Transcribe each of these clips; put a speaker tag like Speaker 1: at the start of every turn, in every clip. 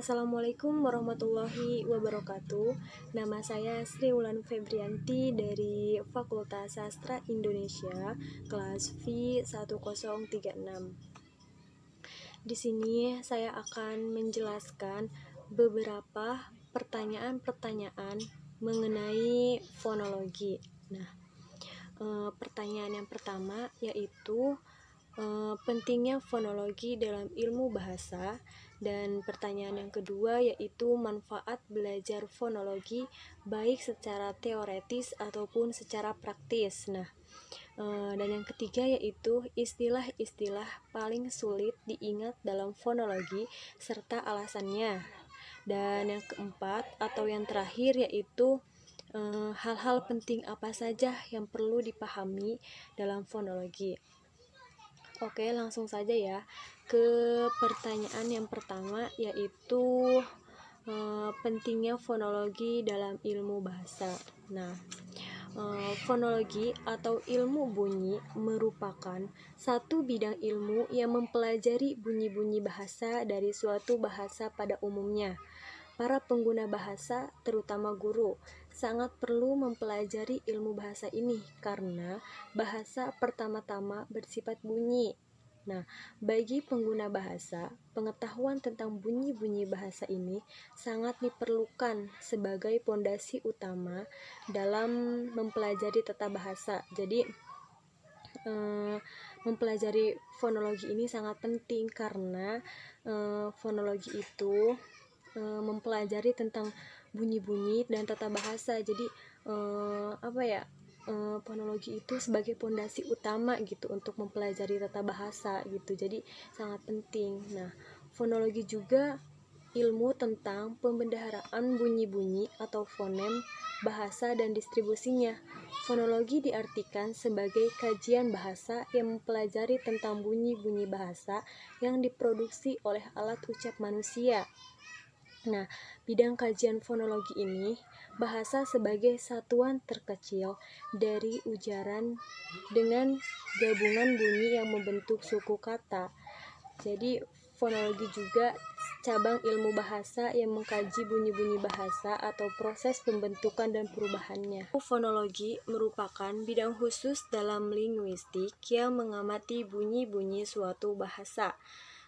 Speaker 1: Assalamualaikum warahmatullahi wabarakatuh. Nama saya Sri Wulan Febrianti dari Fakultas Sastra Indonesia, kelas V 1036. Di sini saya akan menjelaskan beberapa pertanyaan-pertanyaan mengenai fonologi. Nah, pertanyaan yang pertama yaitu pentingnya fonologi dalam ilmu bahasa, dan pertanyaan yang kedua yaitu manfaat belajar fonologi baik secara teoretis ataupun secara praktis. Nah, dan yang ketiga yaitu istilah-istilah paling sulit diingat dalam fonologi serta alasannya. Dan yang keempat atau yang terakhir yaitu hal-hal penting apa saja yang perlu dipahami dalam fonologi. Oke, langsung saja ya ke pertanyaan yang pertama yaitu pentingnya fonologi dalam ilmu bahasa. Nah, fonologi atau ilmu bunyi merupakan satu bidang ilmu yang mempelajari bunyi-bunyi bahasa dari suatu bahasa pada umumnya. Para pengguna bahasa, terutama guru, sangat perlu mempelajari ilmu bahasa ini karena bahasa pertama-tama bersifat bunyi. Nah, bagi pengguna bahasa, pengetahuan tentang bunyi-bunyi bahasa ini sangat diperlukan sebagai pondasi utama dalam mempelajari tata bahasa. Jadi, mempelajari fonologi ini sangat penting karena fonologi itu mempelajari tentang bunyi-bunyi dan tata bahasa. Jadi fonologi itu sebagai pondasi utama gitu untuk mempelajari tata bahasa gitu. Jadi sangat penting. Nah, fonologi juga ilmu tentang pembendaharaan bunyi-bunyi atau fonem bahasa dan distribusinya. Fonologi diartikan sebagai kajian bahasa yang mempelajari tentang bunyi-bunyi bahasa yang diproduksi oleh alat ucap manusia. Nah, bidang kajian fonologi ini, bahasa sebagai satuan terkecil dari ujaran dengan gabungan bunyi yang membentuk suku kata. Jadi, fonologi juga cabang ilmu bahasa yang mengkaji bunyi-bunyi bahasa atau proses pembentukan dan perubahannya. Fonologi merupakan bidang khusus dalam linguistik yang mengamati bunyi-bunyi suatu bahasa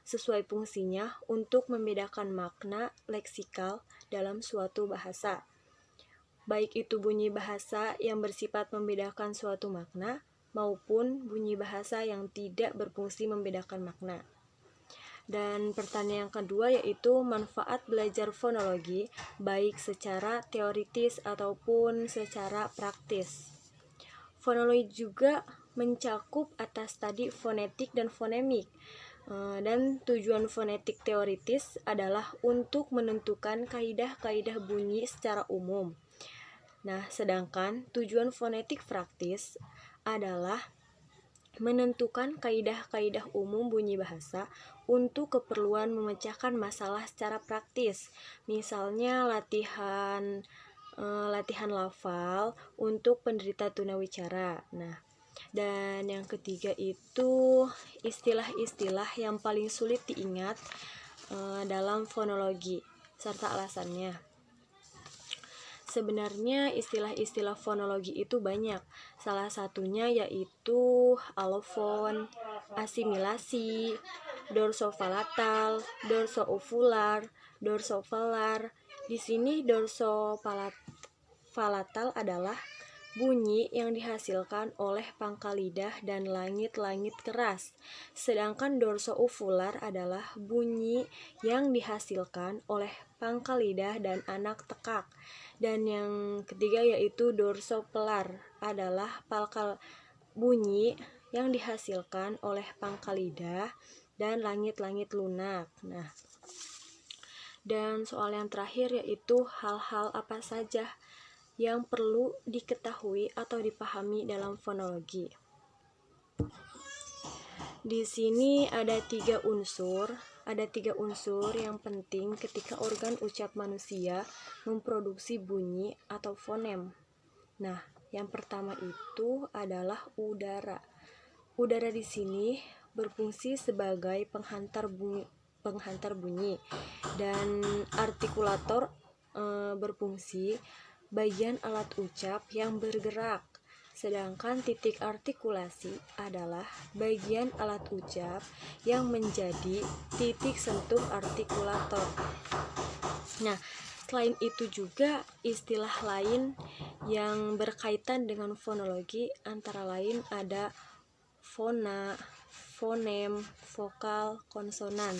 Speaker 1: sesuai fungsinya untuk membedakan makna leksikal dalam suatu bahasa. Baik itu bunyi bahasa yang bersifat membedakan suatu makna maupun bunyi bahasa yang tidak berfungsi membedakan makna. Dan pertanyaan yang kedua yaitu manfaat belajar fonologi baik secara teoritis ataupun secara praktis. Fonologi juga mencakup atas tadi fonetik dan fonemik. Dan tujuan fonetik teoritis adalah untuk menentukan kaidah-kaidah bunyi secara umum. Nah, sedangkan tujuan fonetik praktis adalah menentukan kaidah-kaidah umum bunyi bahasa untuk keperluan memecahkan masalah secara praktis. Misalnya latihan lafal untuk penderita tunawicara. Nah, dan yang ketiga itu istilah-istilah yang paling sulit diingat dalam fonologi serta alasannya. Sebenarnya istilah-istilah fonologi itu banyak. Salah satunya yaitu alofon, asimilasi, dorsopalatal, dorsouvular, dorsovalar. Di sini dorsopalatal adalah bunyi yang dihasilkan oleh pangkal lidah dan langit-langit keras. Sedangkan dorsouvular adalah bunyi yang dihasilkan oleh pangkal lidah dan anak tekak. Dan yang ketiga yaitu dorsopelar adalah pangkal bunyi yang dihasilkan oleh pangkal lidah dan langit-langit lunak. Nah, dan soal yang terakhir yaitu hal-hal apa saja yang perlu diketahui atau dipahami dalam fonologi. Di sini ada tiga unsur yang penting ketika organ ucap manusia memproduksi bunyi atau fonem. Nah, yang pertama itu adalah udara. Udara di sini berfungsi sebagai penghantar bunyi penghantar bunyi, dan artikulator berfungsi bagian alat ucap yang bergerak. Sedangkan titik artikulasi adalah bagian alat ucap yang menjadi titik sentuh artikulator. Nah, selain itu juga istilah lain yang berkaitan dengan fonologi antara lain ada fona, fonem, vokal, konsonan.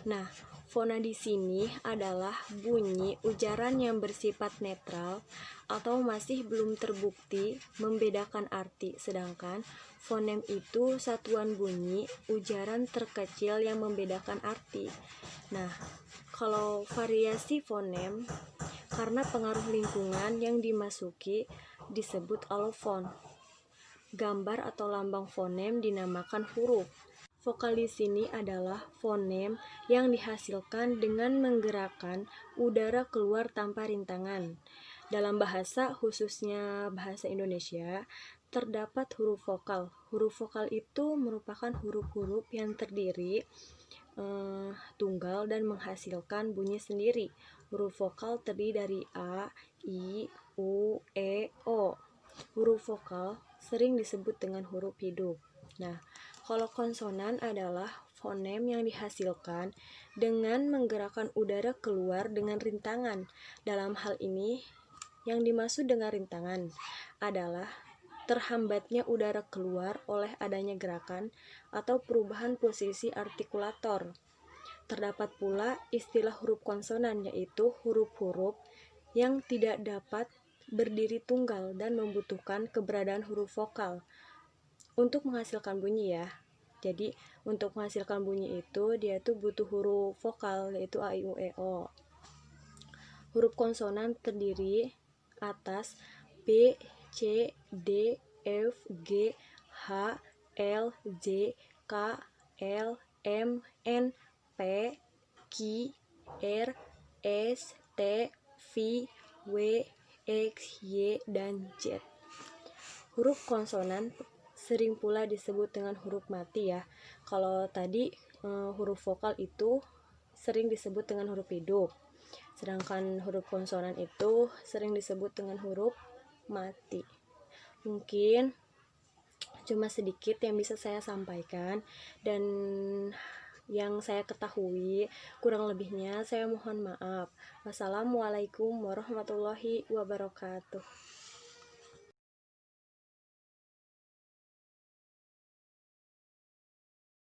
Speaker 1: Nah, fona di sini adalah bunyi ujaran yang bersifat netral atau masih belum terbukti membedakan arti, sedangkan fonem itu satuan bunyi ujaran terkecil yang membedakan arti. Nah, kalau variasi fonem karena pengaruh lingkungan yang dimasuki disebut alofon. Gambar atau lambang fonem dinamakan huruf. Vokal di sini adalah fonem yang dihasilkan dengan menggerakkan udara keluar tanpa rintangan. Dalam bahasa, khususnya bahasa Indonesia, terdapat huruf vokal. Huruf vokal itu merupakan huruf-huruf yang terdiri tunggal dan menghasilkan bunyi sendiri. Huruf vokal terdiri dari A, I, U, E, O. Huruf vokal sering disebut dengan huruf hidup. Nah, kalau konsonan adalah fonem yang dihasilkan dengan menggerakkan udara keluar dengan rintangan. Dalam hal ini, yang dimaksud dengan rintangan adalah terhambatnya udara keluar oleh adanya gerakan atau perubahan posisi artikulator. Terdapat pula istilah huruf konsonan, yaitu huruf-huruf yang tidak dapat berdiri tunggal dan membutuhkan keberadaan huruf vokal untuk menghasilkan bunyi ya. Jadi untuk menghasilkan bunyi itu dia tuh butuh huruf vokal, yaitu A, I, U, E, O. Huruf konsonan terdiri atas B, C, D, F, G, H, L, J, K, L, M, N, P, Q, R, S, T, V, W, X, Y, dan Z. Huruf konsonan sering pula disebut dengan huruf mati ya. Kalau tadi huruf vokal itu sering disebut dengan huruf hidup, sedangkan huruf konsonan itu sering disebut dengan huruf mati. Mungkin cuma sedikit yang bisa saya sampaikan dan yang saya ketahui, kurang lebihnya saya mohon maaf. Wassalamualaikum warahmatullahi wabarakatuh.